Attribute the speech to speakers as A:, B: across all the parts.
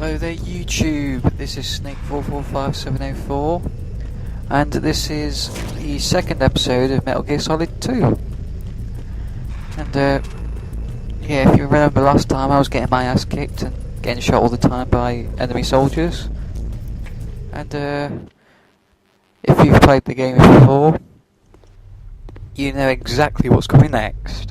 A: Hello there YouTube, this is Snake445704 and this is the second episode of Metal Gear Solid 2. And yeah, if you remember last time I was getting my ass kicked and getting shot all the time by enemy soldiers. And if you've played the game before, you know exactly what's coming next.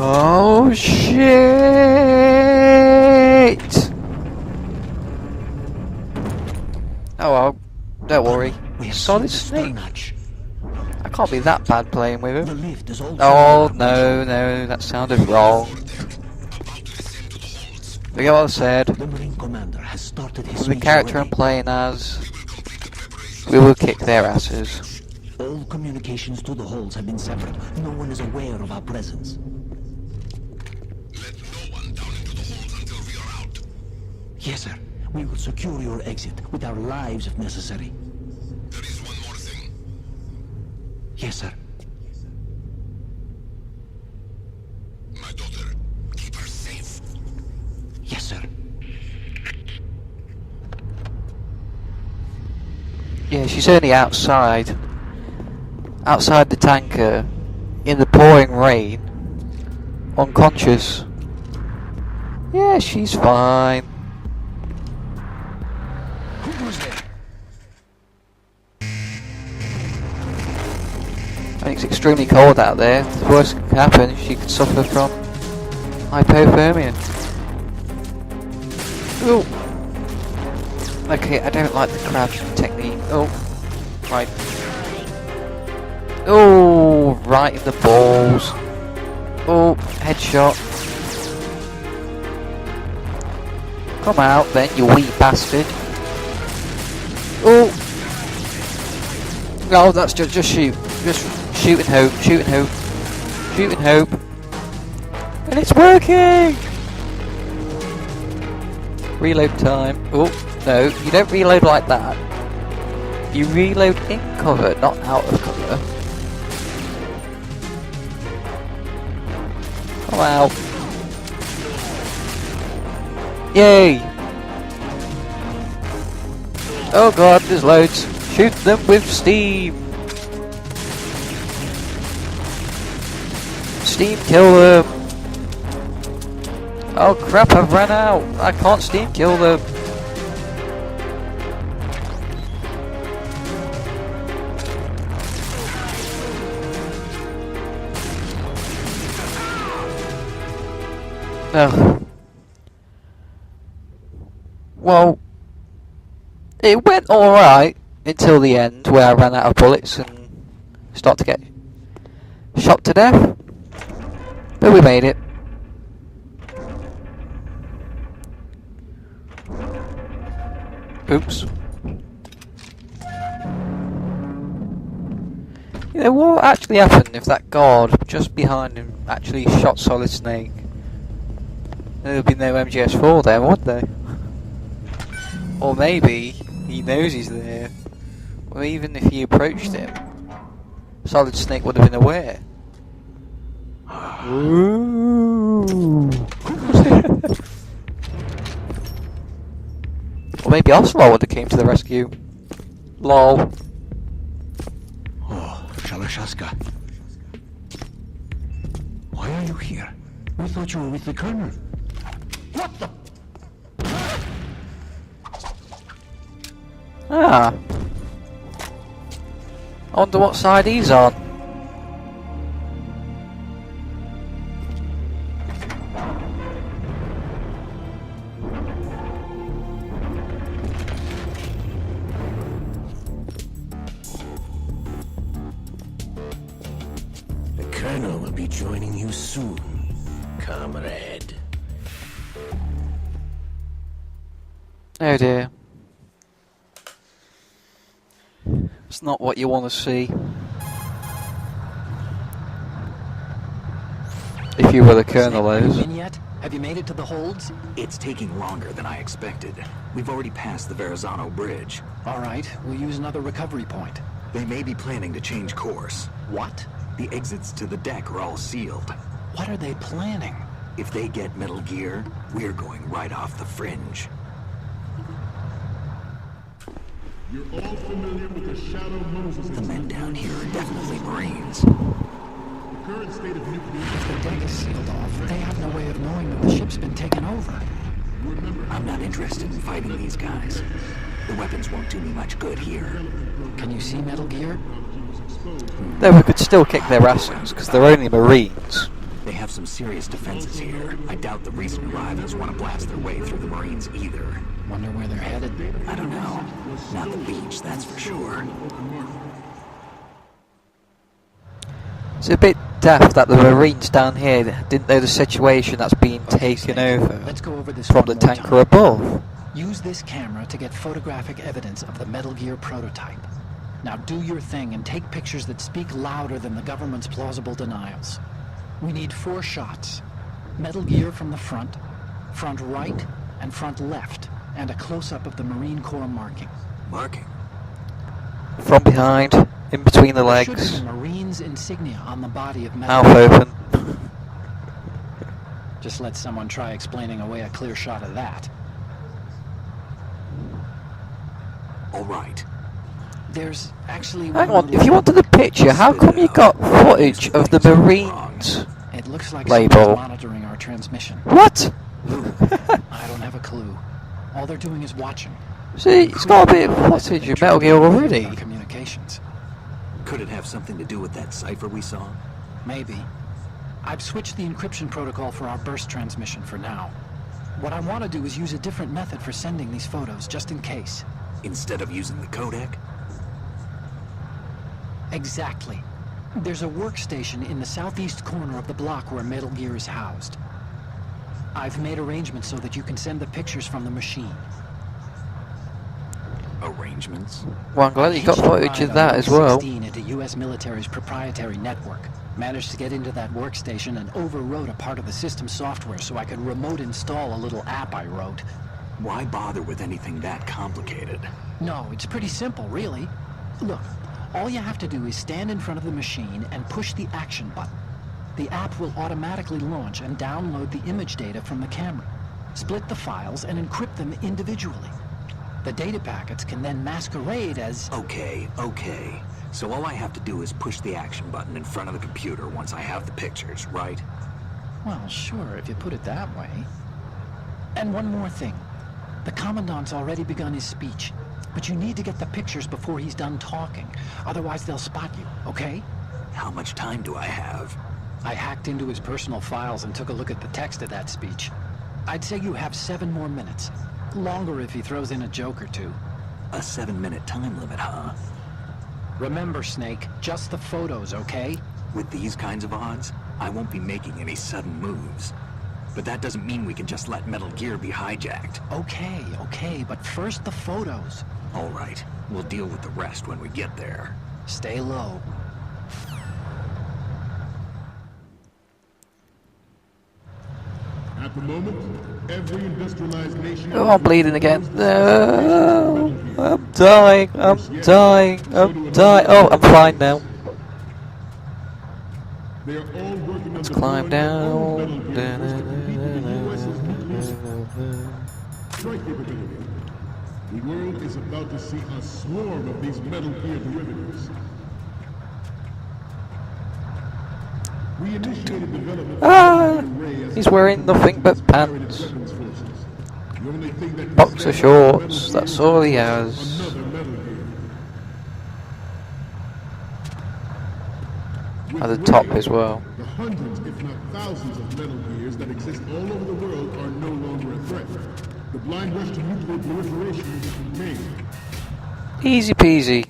A: Oh shit! Oh well, don't worry. Solid Snake. I can't be that bad playing with him. Oh no, that sounded wrong. Forget what I said. The character I'm playing as, we will kick their asses.
B: All communications to the halls have been severed. No one is aware of our presence. Yes, sir. We will secure your exit with our lives if necessary.
C: There is one more thing.
B: Yes, sir.
C: My daughter, keep her safe.
B: Yes, sir.
A: Yeah, she's only outside. Outside the tanker. In the pouring rain. Unconscious. Yeah, she's fine.
B: Who was there?
A: I think it's extremely cold out there. The worst that can happen, she could suffer from hypothermia. Ooh. Okay, I don't like the crouching technique. Oh, right. Oh, right in the balls. Oh, headshot. Come out then, you wee bastard. Oh. No, that's just shoot. Just shoot and hope, shoot and hope. Shoot and hope. And it's working! Reload time. Oh, no, you don't reload like that. You reload in cover, not out of cover. Come out. Yay! Oh god, there's loads. Shoot them with steam! Steam kill them! Oh crap, I've run out! I can't steam kill them! Ugh. Well, it went alright until the end where I ran out of bullets and started to get shot to death. But we made it. Oops. You know, what would actually happen if that guard just behind him actually shot Solid Snake? There'd be no MGS4 there, would there? Or maybe he knows he's there. Or even if he approached him, Solid Snake would have been aware. Ooh. Or maybe Ocelot would have came to the rescue. Lol.
B: Oh, Shalashaska. Why are you here? We thought you were with the Colonel. What the?
A: Ah. I wonder what side he's on.
B: The Colonel will be joining you soon, comrade.
A: Oh dear. It's not what you want to see. If you were the colonel,
D: Are you
A: those.
D: in yet? Have you made it to the holds?
B: It's taking longer than I expected. We've already passed the Verrazano Bridge.
D: All right, we'll use another recovery point.
B: They may be planning to change course.
D: What?
B: The exits to the deck are all sealed.
D: What are they planning?
B: If they get Metal Gear, we're going right off the fringe.
E: You're all familiar with the Shadow Moses
B: The men down here are definitely Marines.
E: The current state of nuclear...
D: The deck is sealed off. They have no way of knowing that the ship's been taken over.
B: I'm not interested in fighting these guys. The weapons won't do me much good here.
D: Can you see Metal Gear?
A: Though we could still kick their asses, because they're only Marines.
B: They have some serious defenses here. I doubt the recent arrivals want to blast their way through the Marines either.
D: Wonder where they're headed.
B: I don't know. Not the beach, that's for sure.
A: It's a bit daft that the Marines down here didn't know the situation that's being taken over
D: Let's go over this
A: from
D: one
A: the
D: more
A: tanker
D: time.
A: above.
D: Use this camera to get photographic evidence of the Metal Gear prototype. Now do your thing and take pictures that speak louder than the government's plausible denials. We need 4 shots. Metal Gear from the front right, and front left, and a close-up of the Marine Corps marking.
B: Marking?
A: From behind, in between the
D: There should be
A: legs,
D: the Marines insignia on the body of Metal
A: mouth
D: Gear.
A: open.
D: Just let someone try explaining away a clear shot of that.
B: All right.
D: There's actually
A: Hang
D: one
A: on,
D: little
A: if you wanted the picture, how come you got footage of the Marines?
D: It looks like
A: label?
D: someone's monitoring our transmission.
A: What?
D: I don't have a clue. All they're doing is watching.
A: See, it's got a bit of footage of Metal Gear already.
D: Our communications.
B: Could it have something to do with that cipher we saw?
D: Maybe. I've switched the encryption protocol for our burst transmission for now. What I want to do is use a different method for sending these photos, just in case.
B: Instead of using the codec?
D: Exactly. There's a workstation in the southeast corner of the block where Metal Gear is housed. I've made arrangements so that you can send the pictures from the machine.
B: Arrangements?
A: Well, I'm glad you got
D: Hitched a
A: footage
D: ride
A: of
D: on
A: that
D: Route
A: as well.
D: 16 into U.S. military's proprietary network. Managed to get into that workstation and overwrote a part of the system software so I could remote install a little app I wrote.
B: Why bother with anything that complicated?
D: No, it's pretty simple, really. Look, all you have to do is stand in front of the machine and push the action button. The app will automatically launch and download the image data from the camera, split the files, and encrypt them individually. The data packets can then masquerade as...
B: Okay. So all I have to do is push the action button in front of the computer once I have the pictures, right?
D: Well, sure, if you put it that way. And one more thing. The Commandant's already begun his speech, but you need to get the pictures before he's done talking. Otherwise, they'll spot you, okay?
B: How much time do I have?
D: I hacked into his personal files and took a look at the text of that speech. I'd say you have 7 more minutes. Longer if he throws in a joke or two.
B: A 7-minute time limit, huh?
D: Remember, Snake, just the photos, okay?
B: With these kinds of odds, I won't be making any sudden moves. But that doesn't mean we can just let Metal Gear be hijacked.
D: Okay, but first the photos.
B: All right, we'll deal with the rest when we get there.
D: Stay low.
E: At the moment, every industrialized nation...
A: Oh, I'm bleeding again. No, I'm dying. Oh, I'm fine now.
E: They are all working
A: Let's climb down.
E: strike capability. The world is about to see a swarm of these Metal Gear derivatives. We initiated development of
A: He's wearing nothing but pants.
E: The only thing that
A: Boxer shorts, that's all he has.
E: another Metal Gear.
A: At the top as well.
E: The hundreds, if not thousands, of Metal Gears that exist all over the world are no longer a threat. The blind rush to nuclear proliferation is contained.
A: Easy peasy.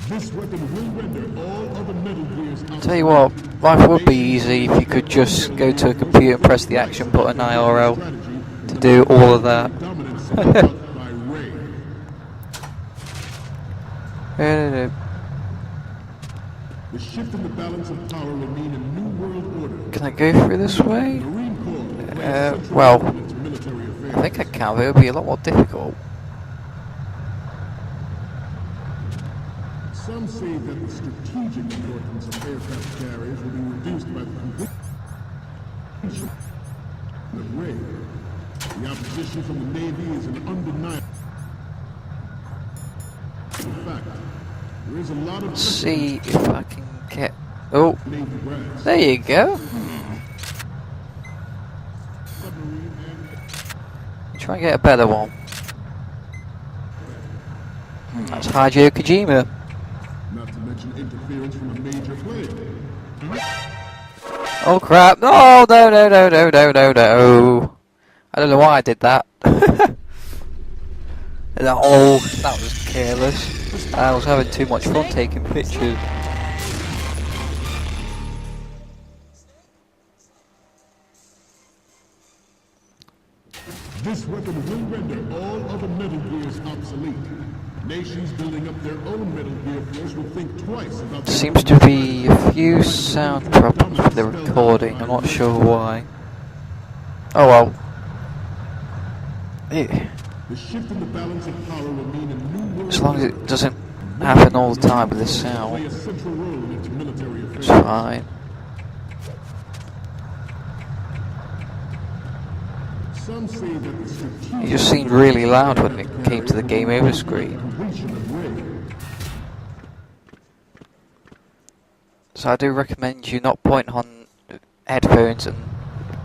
E: This weapon will render all other Metal Gears outside.
A: Tell you what, life would be easy if you could just go to a computer and press the action button IRL to do all of that.
E: Dominance sought out by Ray. The shift in the balance of power will mean a new world order.
A: Can I go through this way?
E: The Marine Corps will play a central
A: well,
E: role in its military affairs.
A: I think I can, but it'll be a lot more difficult.
E: Some say that the strategic importance of aircraft carriers will be reduced by the completion of Ray. The opposition from the Navy is an undeniable fact. There is a lot of
A: See if I can get. Oh,
E: Navy brass.
A: there you go.
E: Submarine and
A: Try and get a better one. That's Hideo Kojima.
E: not to mention interference from a major player.
A: Oh crap! No, no, no, no, no, no, no, no! I don't know why I did that. Oh, that was careless. I was having too much fun taking pictures.
E: This weapon will render all other Metal Gears obsolete. Nations building up their own Metal Gear force will think twice about their
A: Seems to be a few sound problems with the recording. I'm not sure why. Oh well.
E: The shift in the balance of power will mean a new world
A: As long as
E: order.
A: it doesn't happen all the time with the
E: Play
A: sound,
E: a central role in its military
A: it's
E: affairs.
A: fine.
E: Some say that the strategic
A: It just seemed really loud when it came to the game over screen.
E: completion of Ray.
A: So I do recommend you not putting on headphones and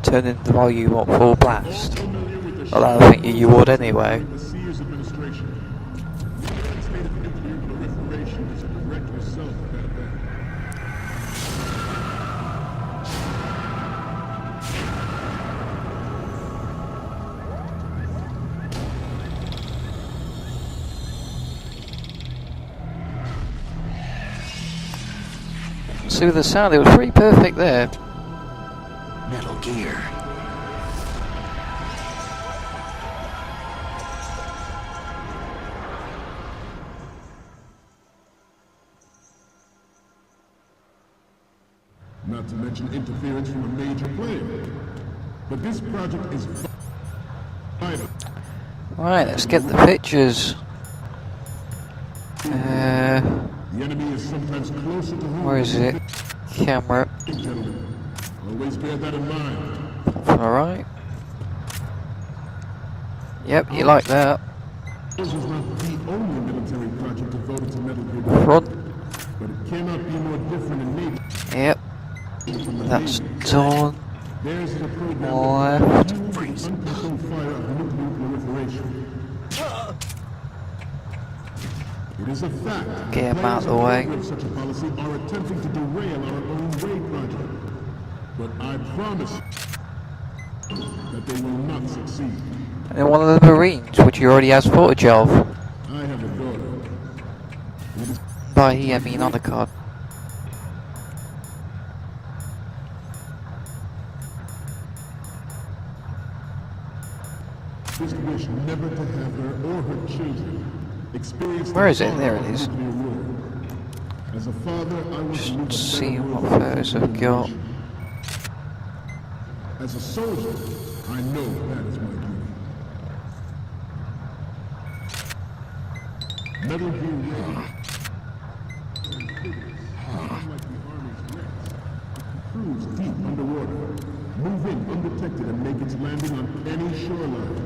A: turning the volume up full blast.
E: Familiar with the
A: Although I think you would anyway.
E: the Sears administration. The United States of nuclear proliferation is a direct result of that event.
A: See with the sound, it was pretty perfect there.
B: Metal Gear.
E: Not to mention interference from a major player. But this project is vital.
A: Right, let's get the pictures.
E: The enemy is sometimes closer to home.
A: Where is it? Camera.
E: Gentlemen, always bear that in mind.
A: Alright. Yep, you like that.
E: This is not the only military project devoted to Metal Gear,
A: Front.
E: but it cannot be more different in nature
A: Yep,
E: from the
A: that's
E: Navy.
A: done.
E: There's the program
A: Left.
E: that fuels the uncontrolled fire of nuclear proliferation. It is a fact.
A: Get him out of the
E: players
A: way.
E: in favor of such a policy are attempting to derail our own Ray project. But I promise that they will not succeed.
A: And then one of the Marines, which he already has footage of.
E: I have a daughter. It is
A: By he, I mean on the card.
E: this wish never to have her or her children experience
A: Where
E: the
A: is it?
E: horror
A: There
E: of
A: it is.
E: nuclear war. As a father, I want to leave a
A: Just
E: better
A: see
E: world
A: what
E: for
A: photos
E: my
A: I've got.
E: generation. As a soldier, I know that is my duty. Metal Gear Ray. Unlike the Army's Rex, it cruise deep underwater, move in undetected and make its landing on any shoreline.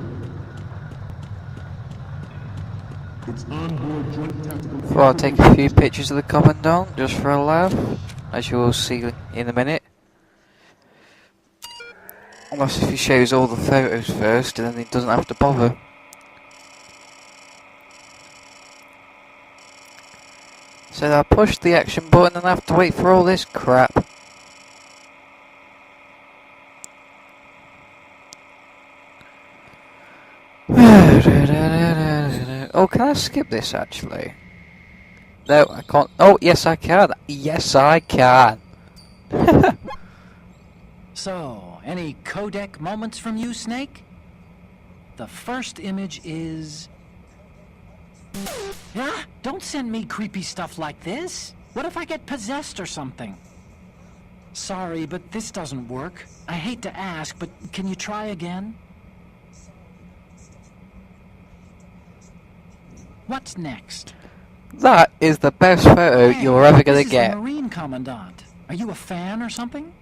E: Its onboard joint tactical...
A: Well, I'll take a few pictures of the Commandant, just for a laugh, as you will see in a minute. Unless if he shows all the photos first, and then he doesn't have to bother. So I push the action button and I have to wait for all this crap. Oh, can I skip this actually? No, I can't. Oh, yes I can. Yes I can.
D: So, any codec moments from you, Snake? The first image is Yeah? Don't send me creepy stuff like this. What if I get possessed or something? Sorry, but this doesn't work. I hate to ask, but can you try again? What's next?
A: That is the best photo
D: Hey,
A: you're ever gonna
D: this is
A: get.
D: the Marine Commandant. Are you a fan or something?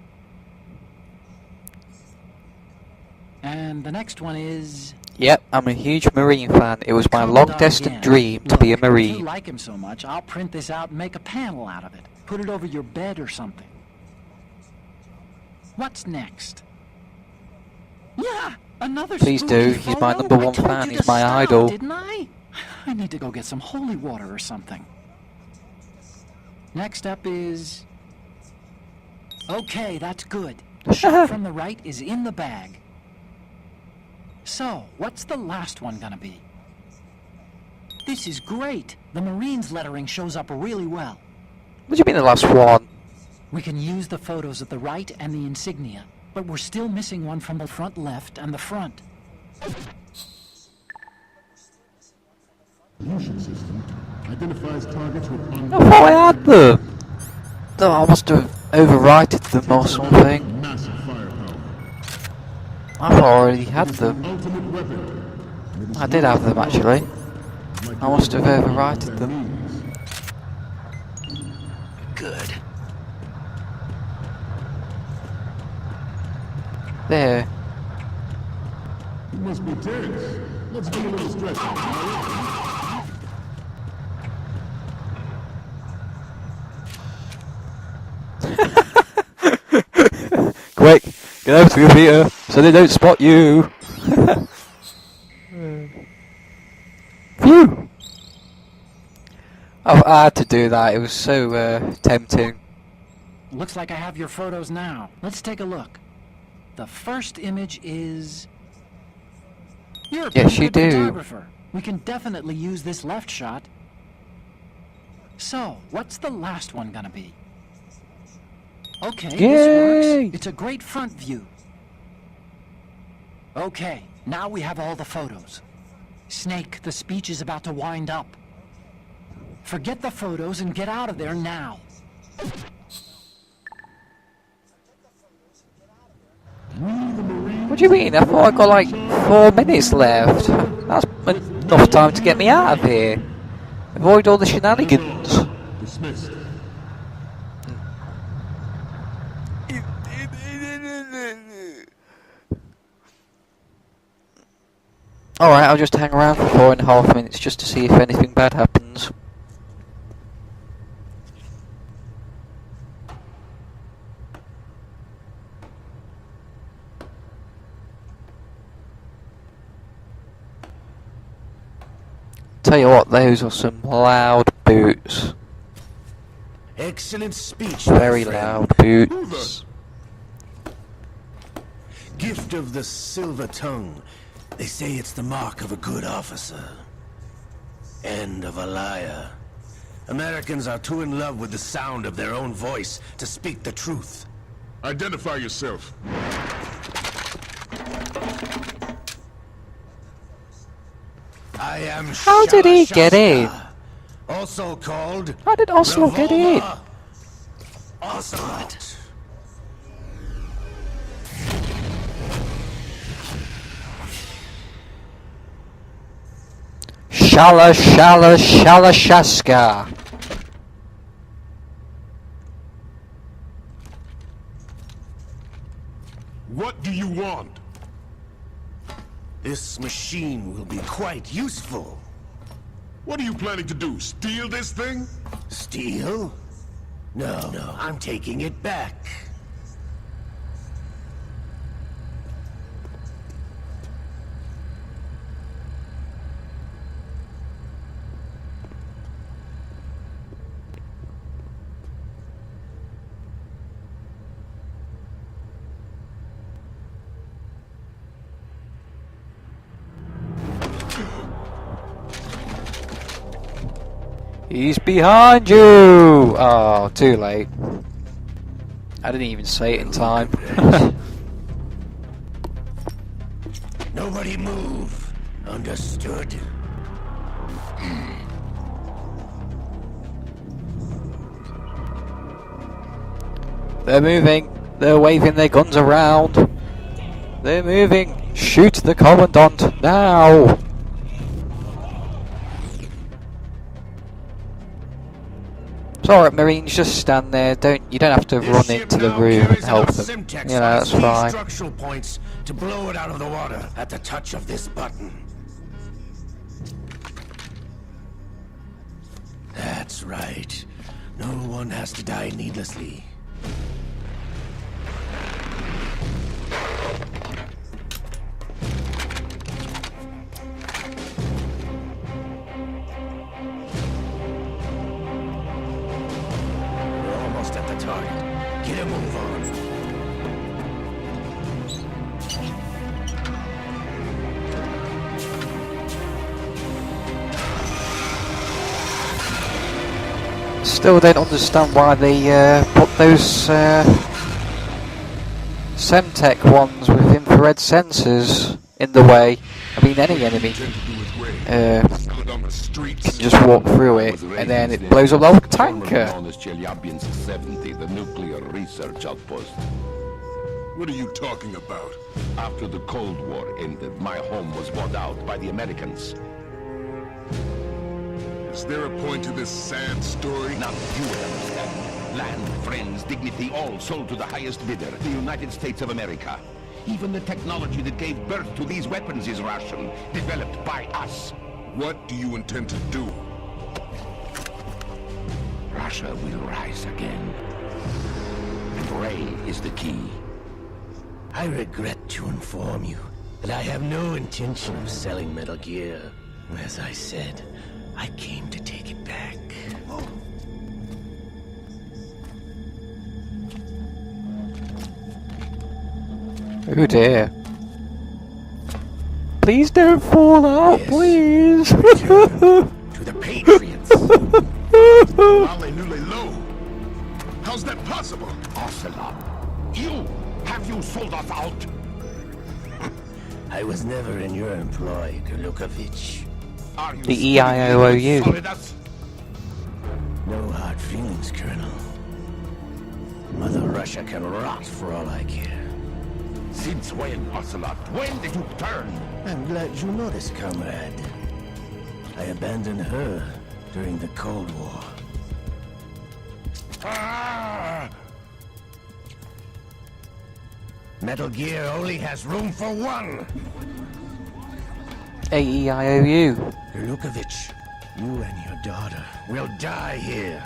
D: And the next one is...
A: Yep, I'm a huge Marine fan. It was my
D: Commandant
A: long-destined
D: again.
A: dream to be a
D: Look, If you
A: Marine.
D: like him so much, I'll print this out and make a panel out of it. Put it over your bed or something. What's next? Yeah, another
A: Please
D: spooky
A: do. He's my
D: photo?
A: number
D: I
A: one
D: told
A: fan.
D: you
A: He's
D: to
A: my
D: stop,
A: idol.
D: Didn't I? I need to go get some holy water or something. Next up is... Okay, that's good. The shot from the right is in the bag. So, what's the last one gonna be? This is great. The Marines lettering shows up really well.
A: What do you mean the last one?
D: We can use the photos at the right and the insignia, but we're still missing one from the front left and the front.
E: Fusion system identifies targets with
A: I thought I had them. No, I must have overwrited them or something.
E: massive firepower.
A: I thought I already had them.
E: Ultimate weapon. It is
A: I did have them actually.
E: like
A: I must have overwrited them.
E: means.
B: Good.
A: There.
E: You must be tense. Let's do a little stretching, shall
A: Quick, get over to your Peter, so they don't spot you. Phew! I had to do that. It was so tempting.
D: Looks like I have your photos now. Let's take a look. The first image is... You're a
A: Yes,
D: pretty
A: you
D: good
A: do.
D: photographer. We can definitely use this left shot. So, what's the last one gonna be? Okay, this
A: Yay!
D: works. It's a great front view. Okay, now we have all the photos. Snake, the speech is about to wind up. Forget the photos and get out of there now.
A: What do you mean? I thought I got like 4 minutes left. That's enough time to get me out of here. Avoid all the shenanigans.
E: Dismissed.
A: Alright, I'll just hang around for 4.5 minutes just to see if anything bad happens. Tell you what, those are some loud boots.
F: Excellent speech.
A: Very
F: my friend.
A: loud boots.
F: Gift of the silver tongue. They say it's the mark of a good officer. End of a liar. Americans are too in love with the sound of their own voice to speak the truth.
E: Identify yourself.
F: I am
A: How did he get in?
F: Shalashaska, also called
A: How did Oslo get in?
F: Revolver Ocelot.
A: Shalashaska.
E: What do you want?
F: This machine will be quite useful.
E: What are you planning to do? Steal this thing?
F: Steal? No, I'm taking it back.
A: He's behind you! Oh, too late. I didn't even say it in time.
F: Nobody move. Understood?
A: They're moving. They're waving their guns around. They're moving. Shoot the Commandant now. It's alright, Marines, just stand there. You don't have to
F: This
A: run
F: ship
A: into the
F: now
A: room and
F: carries
A: help
F: enough
A: them.
F: Simtex
A: You know,
F: on
A: that's
F: key
A: fine.
F: structural points to blow it out of the water at the touch of this button. That's right. No one has to die needlessly. We're almost at the target. Get a move on.
A: Still don't understand why they put those Semtech ones with infrared sensors in the way. I mean, any enemy
C: Out on the streets.
A: can just walk through it, and then it blows up like a tanker.
G: Known as Chelyabinsk 70, the nuclear research outpost.
C: What are you talking about?
G: After the Cold War ended, my home was bought out by the Americans.
C: Is there a point to this sad story?
G: Now you will understand. Land, friends, dignity, all sold to the highest bidder, the United States of America. Even the technology that gave birth to these weapons is Russian, developed by us.
C: What do you intend to do?
G: Russia will rise again. And Ray is the key.
F: I regret to inform you that I have no intention of selling Metal Gear. As I said, I came to take it back.
A: Oh dear. Please don't fall out,
F: Yes.
A: please.
F: To the Patriots!
C: Hallelujah low. How's that possible?
G: Ocelot, have you sold us out?
F: I was never in your employ, Gurlukovich.
G: Are you
A: The
G: still
A: EIOU.
G: solid us?
F: No hard feelings, Colonel. Mother Russia can rot for all I care.
G: Since when, Ocelot? When did you turn?
F: I'm glad you noticed, comrade. I abandoned her during the Cold War.
G: Ah!
F: Metal Gear only has room for one!
A: AEIOU.
F: Gurlukovich, you and your daughter will die here.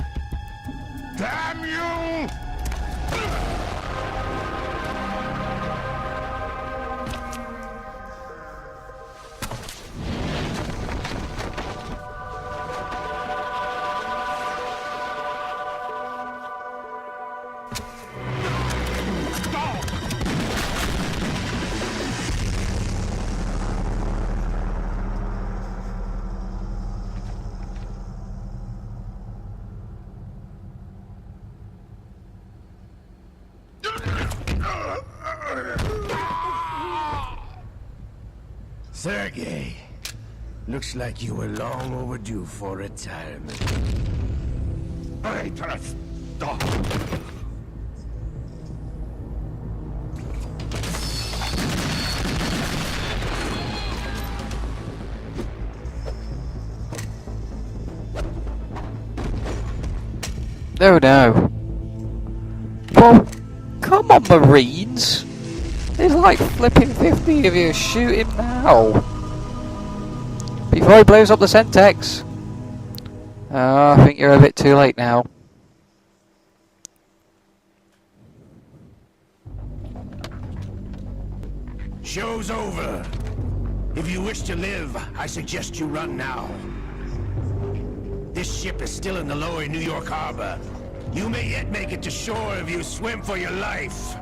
G: Damn you!
F: Sergei, looks like you were long overdue for retirement.
G: Traitorous dog!
A: No, no. Well, come on, Marines. There's like flipping 50 of you. Shoot him now. Before he blows up the Semtex. I think you're a bit too late now.
F: Show's over. If you wish to live, I suggest you run now. This ship is still in the lower New York harbor. You may yet make it to shore if you swim for your life.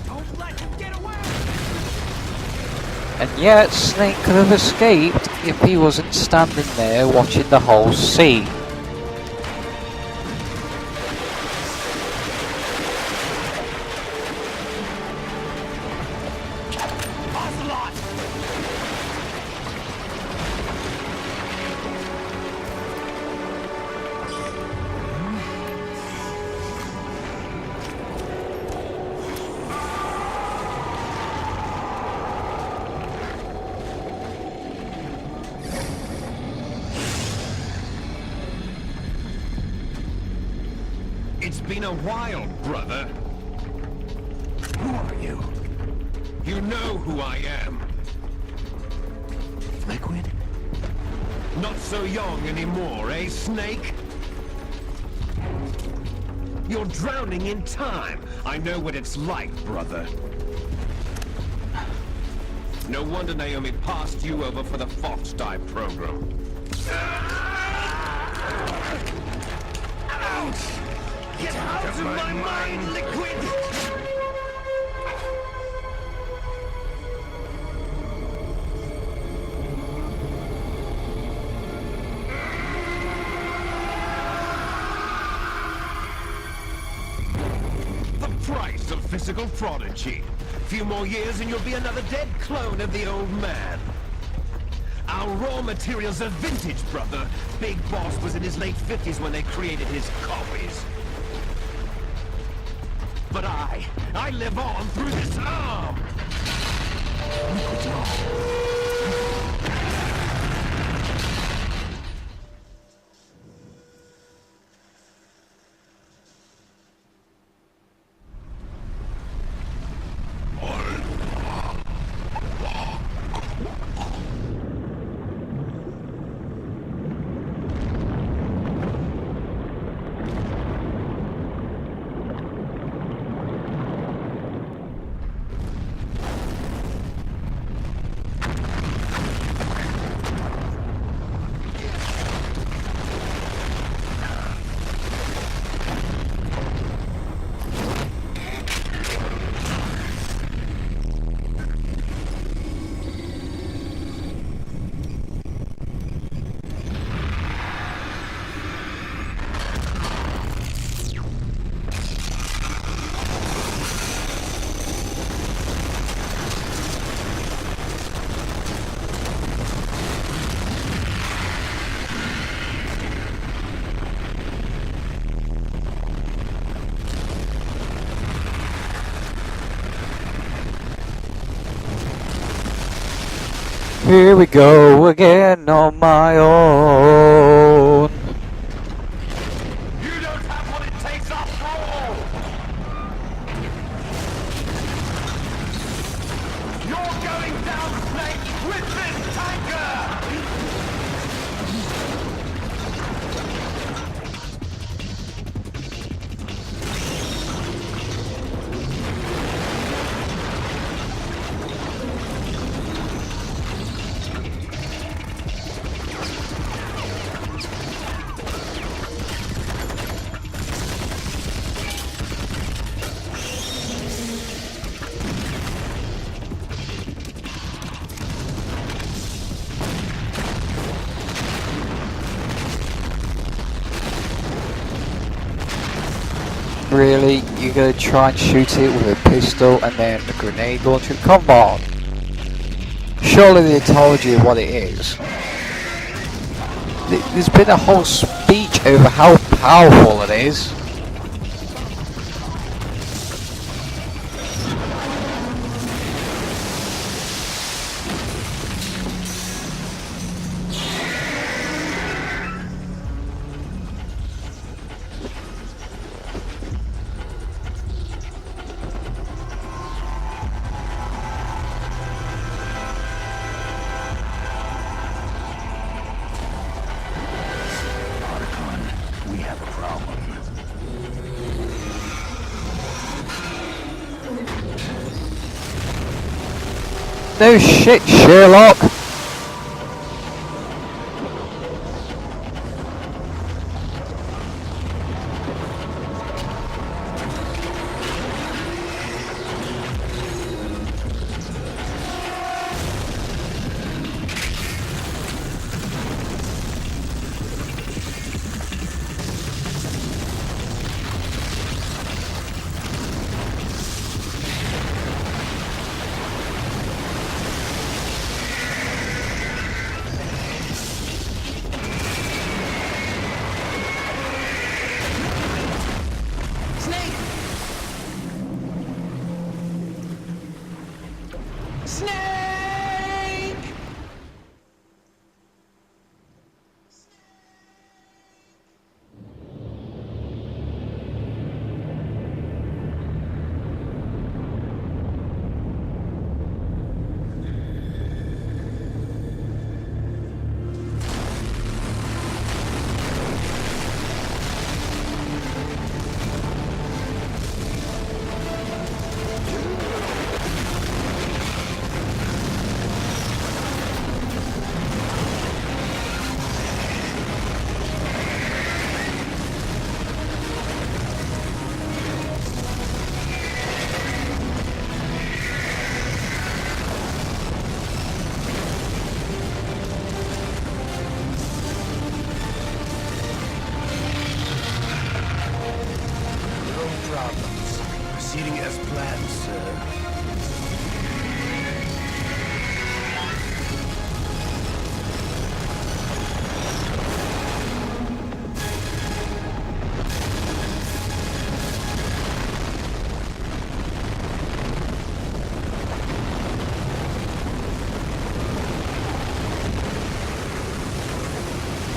G: Don't let him get away!
A: And yet Snake could have escaped if he wasn't standing there watching the whole scene.
G: It's been a while, brother. Who are you? You know who I am.
B: Liquid?
G: Not so young anymore, eh, Snake? You're drowning in time. I know what it's like, brother. No wonder Naomi passed you over for the Fox Die program. Ouch! Get out of my mind, Liquid! The price of physical prodigy. Few more years and you'll be another dead clone of the old man. Our raw materials are vintage, brother. Big Boss was in his late 50s when they created his copies. But I live on through this arm!
A: Here we go again on my own.
G: You don't have what it takes after all! You're going down, Snake, with this tanker!
A: Really? You're gonna try and shoot it with a pistol and then a grenade launcher? Come on! Surely they told you what it is. There's been a whole speech over how powerful it is.
B: We have a problem.
A: No shit, Sherlock!
F: proceeding as planned, sir.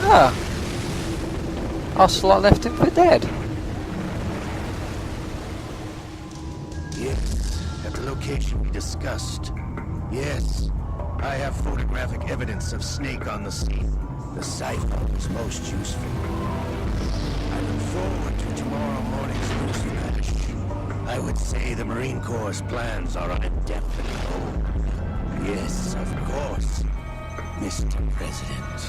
A: Ah. Ocelot left him for dead.
F: Yes, at the location we discussed. Yes, I have photographic evidence of Snake on the scene. The cipher was most useful. I look forward to tomorrow morning's news flash. I would say the Marine Corps' plans are on a definite hold. Yes, of course, Mr. President.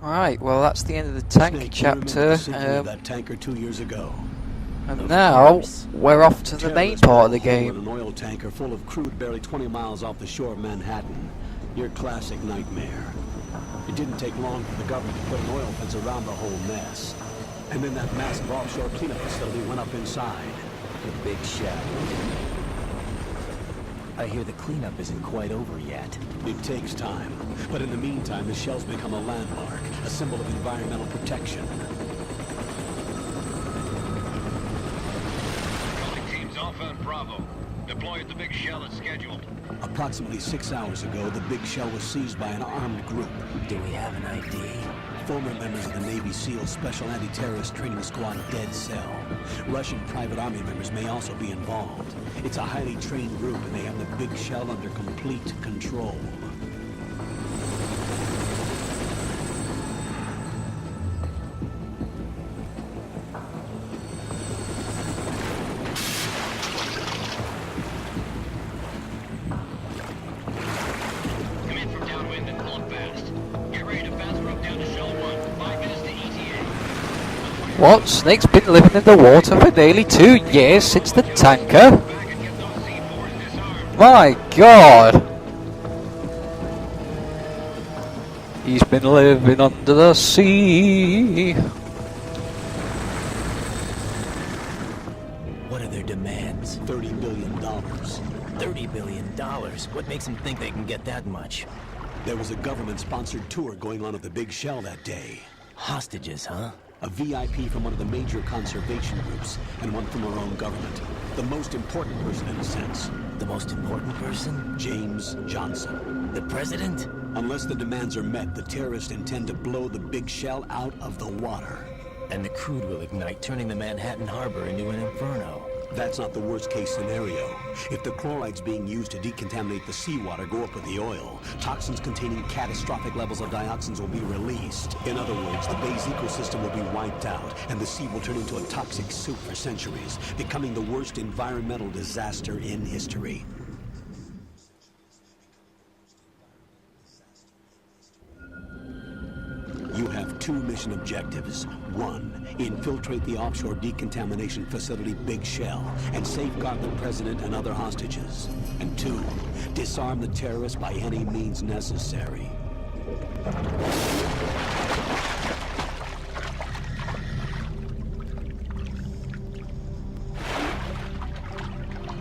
A: Right, well that's the end of the tank
H: Snake,
A: chapter.
H: That tanker 2 years ago.
A: And now we're off to the main part of the game.
H: An oil tanker full of crude barely 20 miles off the shore of Manhattan. Your classic nightmare. It didn't take long for the government to put an oil fence around the whole mess. And then that massive offshore cleanup facility went up inside.
B: The big shell. I hear the cleanup isn't quite over yet.
H: It takes time. But in the meantime, the shell's become a landmark, a symbol of environmental protection.
I: Calling teams Alpha and Bravo. Deploy at the big shell as scheduled.
H: Approximately 6 hours ago, the big shell was seized by an armed group.
B: Do we have an ID?
H: Former members of the Navy SEAL Special Anti-Terrorist Training Squad Dead Cell. Russian private army members may also be involved. It's a highly trained group and they have the big shell under complete control.
I: Come in from downwind and pull it fast. Get ready to fast rope down to Shell 1. 5 minutes to ETA.
A: What? Snake's been living in the water for nearly 2 years since the tanker?
I: Back and get those C4s disarmed.
A: My god! He's been living under the sea.
B: What are their demands?
H: $30 billion.
B: $30 billion. What makes them think they can get that much?
H: There was a government-sponsored tour going on at the big shell that day.
B: Hostages, huh?
H: A VIP from one of the major conservation groups, and one from our own government. The most important person in a sense.
B: The most important person?
H: James Johnson.
B: The president?
H: Unless the demands are met, the terrorists intend to blow the big shell out of the water.
B: And the crude will ignite, turning the Manhattan Harbor into an inferno.
H: That's not the worst-case scenario. If the chlorides being used to decontaminate the seawater go up with the oil, toxins containing catastrophic levels of dioxins will be released. In other words, the bay's ecosystem will be wiped out, and the sea will turn into a toxic soup for centuries, becoming the worst environmental disaster in history. You have 2 mission objectives. 1, infiltrate the offshore decontamination facility Big Shell and safeguard the president and other hostages. And 2, disarm the terrorists by any means necessary.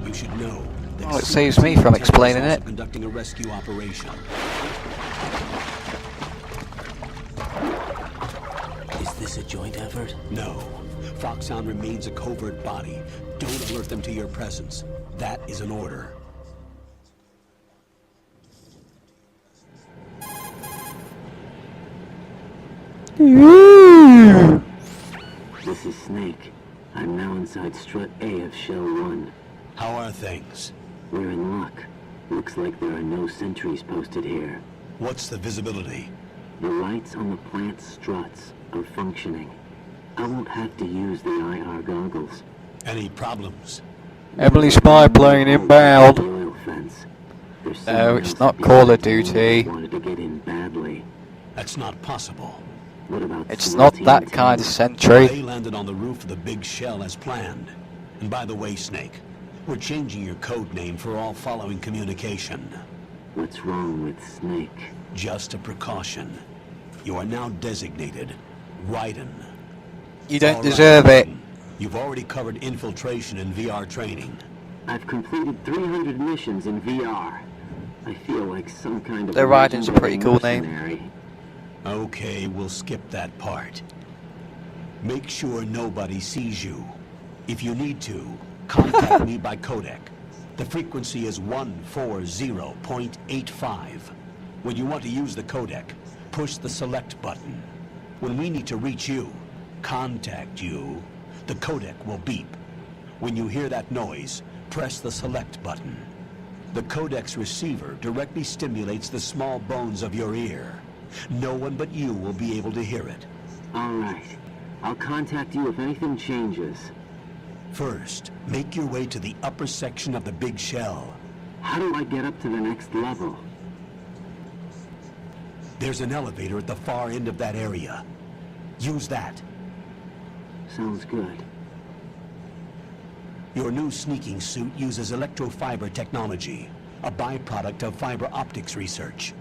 H: You should know that
A: Oh, it saves me from explaining it.
H: conducting a rescue operation.
B: Is this a joint effort?
H: No. Foxhound remains a covert body. Don't alert them to your presence. That is an order.
J: This is Snake. I'm now inside Strut A of Shell 1.
H: How are things?
J: We're in luck. Looks like there are no sentries posted here.
H: What's the visibility?
J: The lights on the plant's struts are functioning. I won't have to use the IR goggles.
H: Any problems?
A: Emily spy plane inbound.
J: The oil fence. There's
A: No,
J: someone
A: it's
J: else
A: not
J: behind
A: Call of
J: the wall
A: Duty.
J: that wanted to get in badly.
H: That's not possible.
J: What about
A: It's
J: SWAT
A: not
J: team
A: that
J: 10?
A: kind of sentry.
H: They landed on the roof of the big shell as planned. And by the way, Snake, we're changing your code name for all following communication.
J: What's wrong with Snake?
H: Just a precaution. You are now designated Raiden.
A: You don't
H: All right,
A: deserve it.
H: Raiden. You've already covered infiltration and VR training.
J: I've completed 300 missions in VR. I feel like some kind of
A: The Raiden's a pretty cool name.
J: mercenary.
H: Okay, we'll skip that part. Make sure nobody sees you. If you need to, contact me by codec. The frequency is 140.85. When you want to use the codec, push the select button. When we need to reach you, contact you, the codec will beep. When you hear that noise, press the select button. The codec's receiver directly stimulates the small bones of your ear. No one but you will be able to hear it.
J: All right. I'll contact you if anything changes.
H: First, make your way to the upper section of the big shell.
J: How do I get up to the next level?
H: There's an elevator at the far end of that area. Use that.
J: Sounds good.
H: Your new sneaking suit uses electrofiber technology, a byproduct of fiber optics research.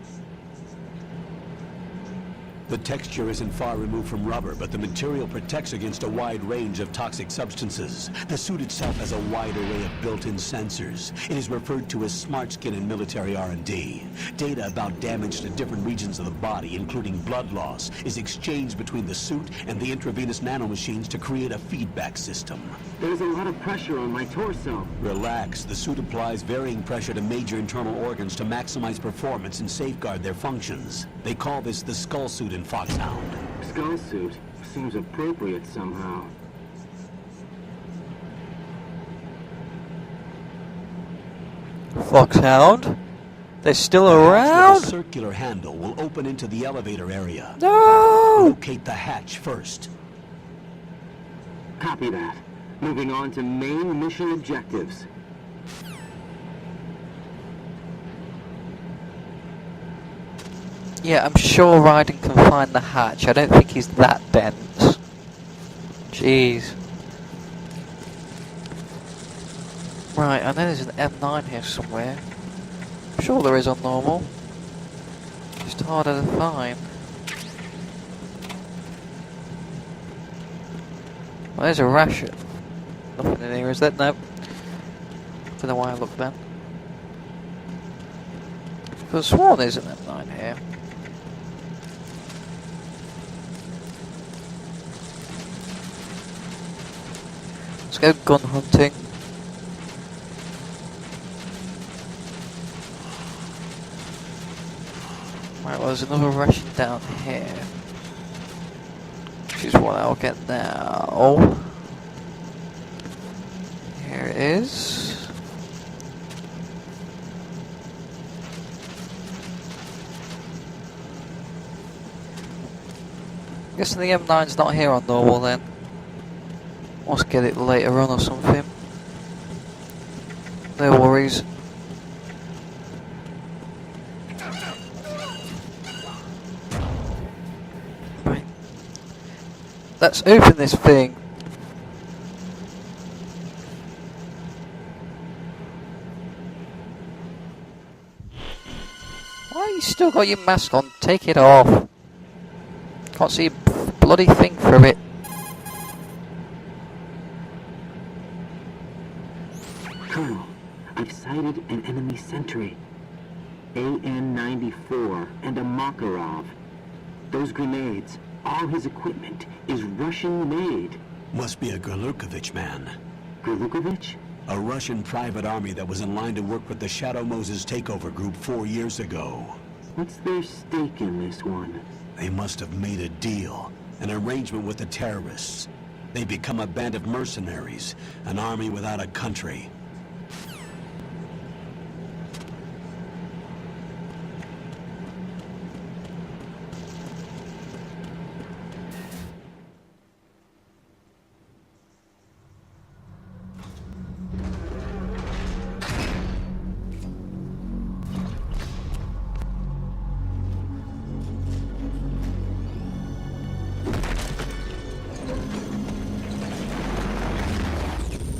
H: The texture isn't far removed from rubber, but the material protects against a wide range of toxic substances. The suit itself has a wide array of built-in sensors. It is referred to as smart skin in military R&D. Data about damage to different regions of the body, including blood loss, is exchanged between the suit and the intravenous nanomachines to create a feedback system.
J: There's a lot of pressure on my torso.
H: Relax. The suit applies varying pressure to major internal organs to maximize performance and safeguard their functions. They call this the skull suit in Foxhound.
J: Skull suit seems appropriate somehow.
A: Foxhound? They're still
H: The
A: around?
H: circular handle will open into the elevator area.
A: No!
H: Locate the hatch first.
J: Copy that. Moving on to main mission objectives.
A: Yeah, I'm sure Raiden can find the hatch. I don't think he's that dense. Jeez. Right, I know there's an M9 here somewhere. I'm sure there is on normal. Just harder to find. Well, there's a ration. Nothing in here, is there? No. Don't know why I looked then. Could have sworn there's an M9 here. Let's go gun hunting. Right, well there's another ration down here. Which is what I'll get now. Here it is. Guessing the M9's not here on normal then. Let's get it later on or something. No worries. Right. Let's open this thing. Why you still got your mask on? Take it off. Can't see a bloody thing through it.
J: Colonel, I've sighted an enemy sentry. AN-94 and a Makarov. Those grenades, all his equipment, is Russian-made.
H: Must be a Gurlukovich man.
J: Gurlukovich?
H: A Russian private army that was in line to work with the Shadow Moses takeover group 4 years ago.
J: What's their stake in this one?
H: They must have made a deal, an arrangement with the terrorists. They become a band of mercenaries, an army without a country.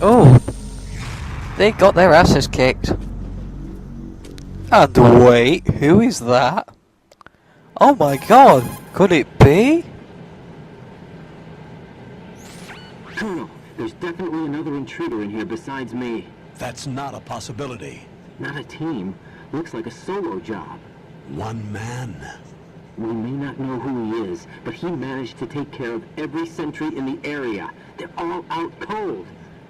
A: Oh, they got their asses kicked. And wait, who is that? Oh my god, could it be?
J: Colonel, there's definitely another intruder in here besides me.
H: That's not a possibility.
J: Not a team. Looks like a solo job.
H: One man.
J: We may not know who he is, but he managed to take care of every sentry in the area. They're all out cold.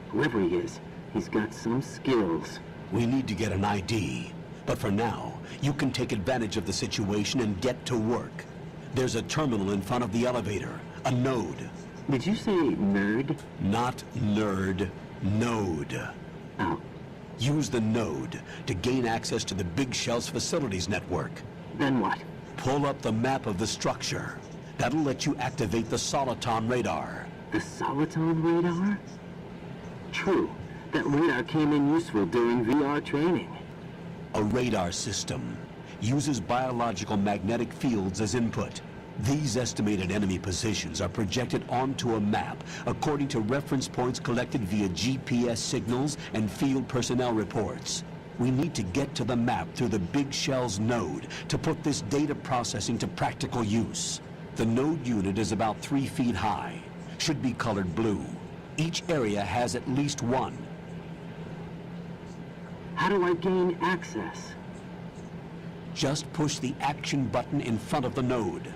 J: Whoever he is, he's got some skills.
H: We need to get an ID. But for now, you can take advantage of the situation and get to work. There's a terminal in front of the elevator. A node.
J: Did you say nerd?
H: Not nerd. Node.
J: Oh.
H: Use the node to gain access to the Big Shell's facilities network.
J: Then what?
H: Pull up the map of the structure. That'll let you activate the Soliton radar.
J: The Soliton radar? True. That radar came in useful during VR training.
H: A radar system uses biological magnetic fields as input. These estimated enemy positions are projected onto a map according to reference points collected via GPS signals and field personnel reports. We need to get to the map through the Big Shell's node to put this data processing to practical use. The node unit is about 3 feet high. Should be colored blue. Each area has at least one.
J: How do I gain access?
H: Just push the action button in front of the node.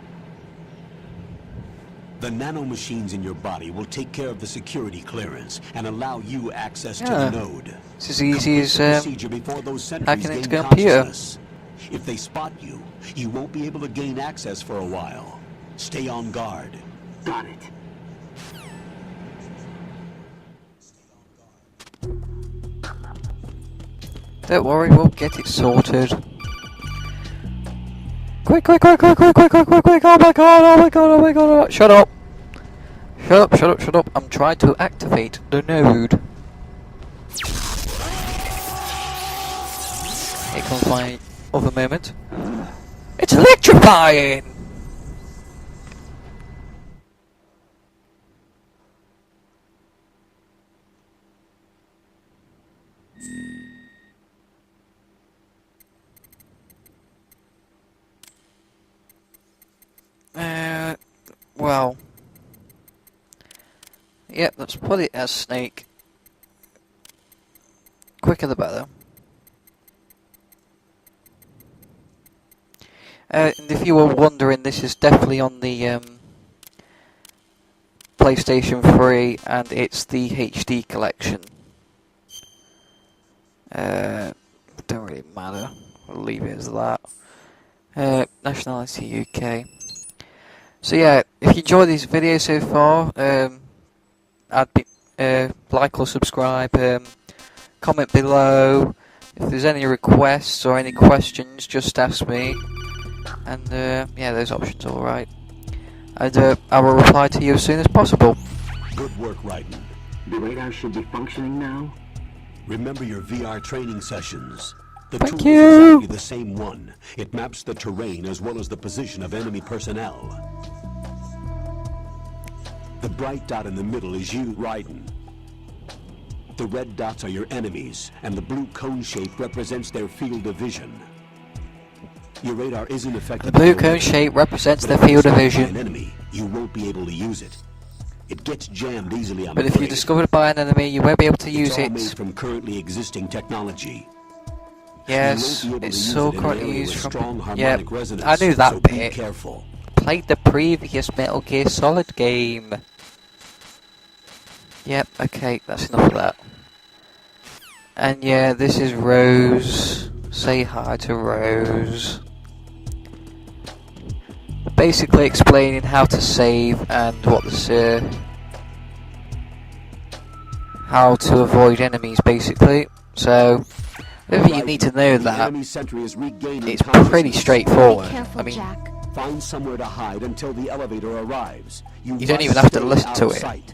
H: The nanomachines in your body will take care of the security clearance and allow you access to the node.
A: It's as easy as
H: procedure before those sentries
A: hacking
H: gain
A: into a computer.
H: consciousness. If they spot you, you won't be able to gain access for a while. Stay on guard.
J: Got it.
A: Don't worry, we'll get it sorted. Quick, quick, quick, quick, quick, quick, quick, quick, quick, oh my god, oh my god, oh my god, oh. Shut up! Shut up, shut up, shut up, I'm trying to activate the node. Here comes my other moment. It's electrifying! Well, yep, let's put it as Snake. Quicker the better. And if you were wondering, this is definitely on the PlayStation 3, and it's the HD collection. Don't really matter. I'll leave it as that. Nationality UK. So yeah, if you enjoyed this video so far, I'd be like or subscribe, comment below. If there's any requests or any questions, just ask me. And yeah, those options are alright. And I will reply to you as soon as possible.
H: Good work, Raiden.
J: The radar should be functioning now.
H: Remember your VR training sessions. The
A: Thank
H: tool
A: you.
H: is exactly the same one. It maps the terrain as well as the position of enemy personnel. The bright dot in the middle is you, Raiden. The red dots are your enemies, and the blue cone shape represents their field of vision. Your radar isn't affected.
A: The blue cone shape represents their field of vision.
H: An enemy, you won't be able to use it. It gets jammed easily, I'm
A: But if you're
H: afraid.
A: discovered by an enemy, you won't be able to use
H: It's all
A: it.
H: made from currently existing technology.
A: Yes,
H: You won't be able to
A: it's
H: use
A: so
H: it in an
A: currently
H: area
A: used
H: with
A: from.
H: strong
A: Yeah,
H: harmonic resonance,
A: I knew that
H: so be
A: bit.
H: careful.
A: Played the previous Metal Gear Solid game. Yep, okay, that's enough of that. And yeah, this is Rose. Say hi to Rose. Basically explaining how to save and what this, how to avoid enemies, basically. So, if you need to know
H: The
A: that,
H: enemy sentry is regaining
A: it's
H: consciousness.
A: pretty straightforward.
K: Careful,
A: I mean,
K: Jack.
H: Find somewhere to hide until the elevator arrives.
A: You don't
H: must
A: even have to
H: stay
A: listen
H: out
A: to
H: of
A: it.
H: sight.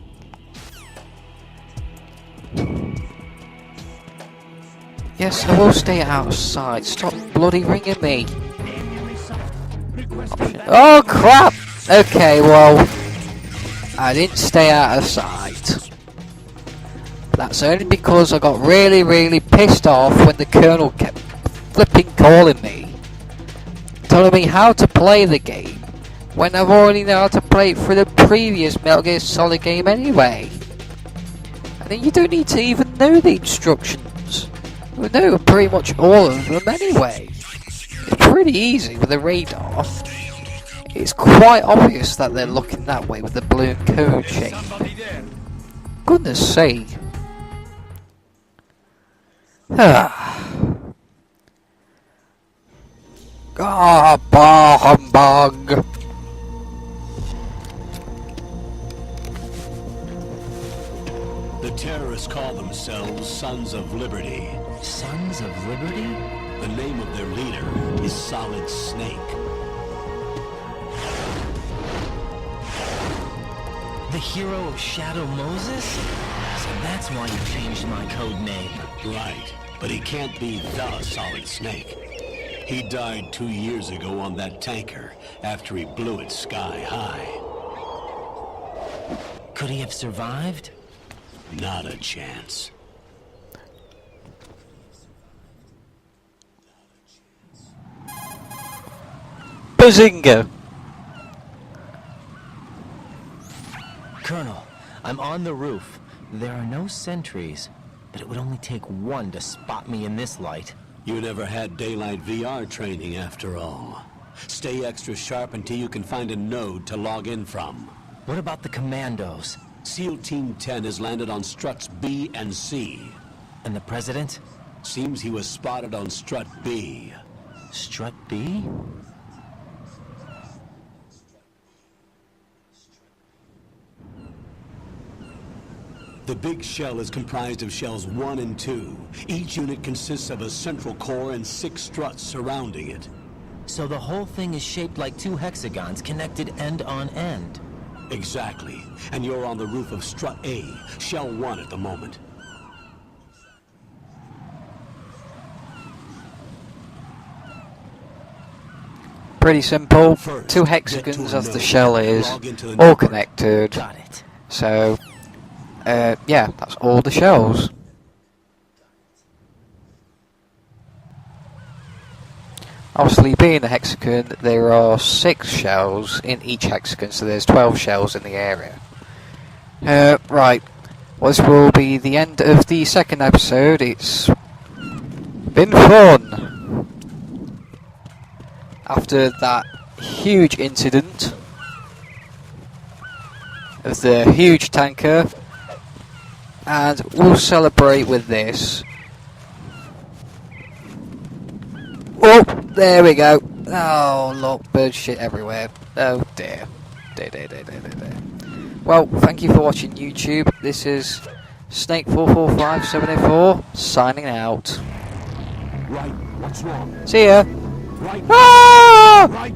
A: yes, I will stay outside. Stop bloody ringing me. Oh crap! Okay, well, I didn't stay out of sight. that's only because I got really pissed off when the Colonel kept flipping calling me, telling me how to play the game, when I've already know how to play it for the previous Metal Gear Solid game anyway. I think you don't need to even know the instructions. You know pretty much all of them anyway. It's pretty easy with the radar. It's quite obvious that they're looking that way with the balloon code chain. Goodness sake. Bah humbug.
H: The terrorists call themselves Sons of Liberty.
F: Sons of Liberty?
H: The name of their leader is Solid Snake.
F: The hero of Shadow Moses? So that's why you changed my code name.
H: Right, but he can't be the Solid Snake. He died 2 years ago on that tanker after he blew it sky high.
F: Could he have survived?
H: Not a chance.
A: Bazinga!
F: Colonel, I'm on the roof. There are no sentries, but it would only take one to spot me in this light.
H: You never had daylight VR training after all. Stay extra sharp until you can find a node to log in from.
F: What about the commandos?
H: SEAL Team 10 has landed on struts B and C.
F: And the President?
H: Seems he was spotted on strut B.
F: Strut B?
H: The big shell is comprised of shells 1 and 2. Each unit consists of a central core and 6 struts surrounding it.
F: So the whole thing is shaped like 2 hexagons connected end on end.
H: Exactly. And you're on the roof of strut A, shell 1 at the moment.
A: Pretty simple.
H: First,
A: 2
H: get
A: hexagons
H: to a
A: as the
H: node
A: shell
H: and
A: is,
H: log into the
A: all
H: network.
A: connected.
F: Got it.
A: So, yeah, that's all the shells. Obviously, being a hexagon, there are 6 shells in each hexagon, so there's 12 shells in the area. Right, well, this will be the end of the second episode. It's been fun. After that huge incident of the huge tanker, and we'll celebrate with this. Oh, there we go. Oh, look, bird shit everywhere. Oh dear. Dear. Well, thank you for watching YouTube. This is Snake445704 signing out.
G: Right, what's wrong?
A: See ya.
G: Right,
A: Ah!
G: right.